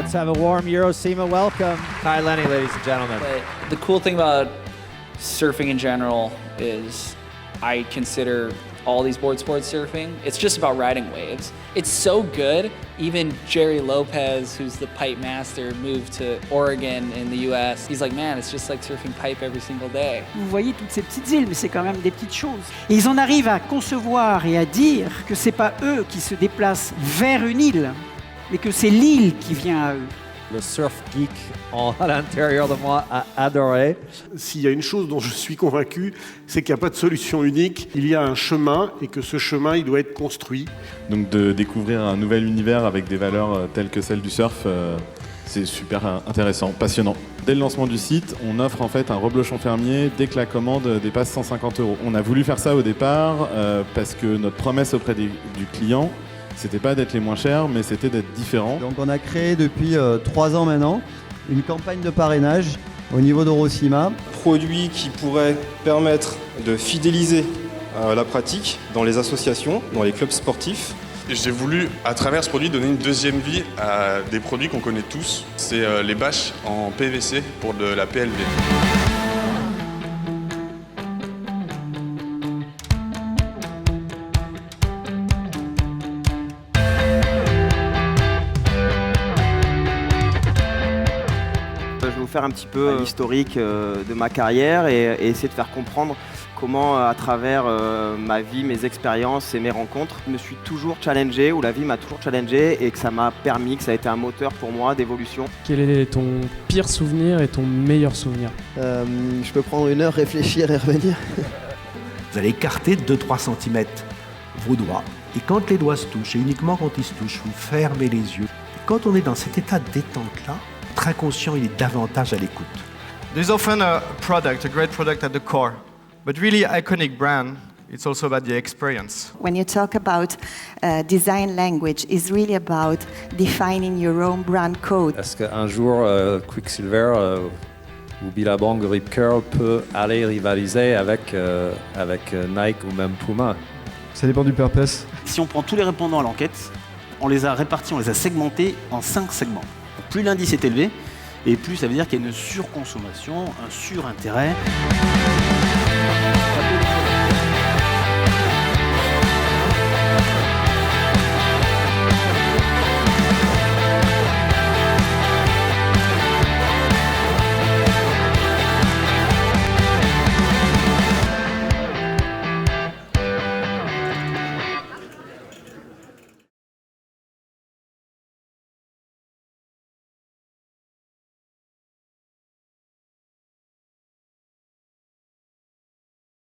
Let's have a warm Eurosema welcome. Hi, Lenny, ladies and gentlemen. But the cool thing about surfing in general is I consider all these board sports surfing, it's just about riding waves. It's so good, even Jerry Lopez, who's the pipe master, moved to Oregon in the US. He's like, man, it's just like surfing pipe every single day. Vous voyez toutes ces petites îles, mais c'est quand même des petites choses. Et ils en arrivent à concevoir et à dire que c'est pas eux qui se déplacent vers une île, mais que c'est l'île qui vient à eux. Le surf geek à l'intérieur de moi a adoré. S'il y a une chose dont je suis convaincu, c'est qu'il n'y a pas de solution unique. Il y a un chemin et que ce chemin, il doit être construit. Donc de découvrir un nouvel univers avec des valeurs telles que celles du surf, c'est super intéressant, passionnant. Dès le lancement du site, on offre en fait un reblochon fermier dès que la commande dépasse 150 €. On a voulu faire ça au départ parce que notre promesse auprès du client, c'était pas d'être les moins chers, mais c'était d'être différents. Donc on a créé depuis 3 ans maintenant une campagne de parrainage au niveau d'Eurosima. Produit qui pourrait permettre de fidéliser la pratique dans les associations, dans les clubs sportifs. J'ai voulu, à travers ce produit, donner une deuxième vie à des produits qu'on connaît tous. C'est les bâches en PVC pour de la PLV. Je vais vous faire un petit peu l'historique de ma carrière et essayer de faire comprendre comment, à travers ma vie, mes expériences et mes rencontres, je me suis toujours challengé, ou la vie m'a toujours challengé et que ça m'a permis, que ça a été un moteur pour moi d'évolution. Quel est ton pire souvenir et ton meilleur souvenir? Je peux prendre une heure, réfléchir et revenir. Vous allez écarter de 2-3 cm vos doigts. Et quand les doigts se touchent, et uniquement quand ils se touchent, vous fermez les yeux. Quand on est dans cet état de détente-là, votre inconscient il est davantage à l'écoute. There's often a product, a great product at the core, but really iconic brand, it's also about the experience. When you talk about design language, it's really about defining your own brand code. Est-ce qu'un jour, Quicksilver ou Billabong Rip Curl peut aller rivaliser avec Nike ou même Puma? Ça dépend du purpose. Si on prend tous les répondants à l'enquête, on les a répartis, on les a segmentés en 5 segments. Donc plus l'indice est élevé, et plus ça veut dire qu'il y a une surconsommation, un surintérêt.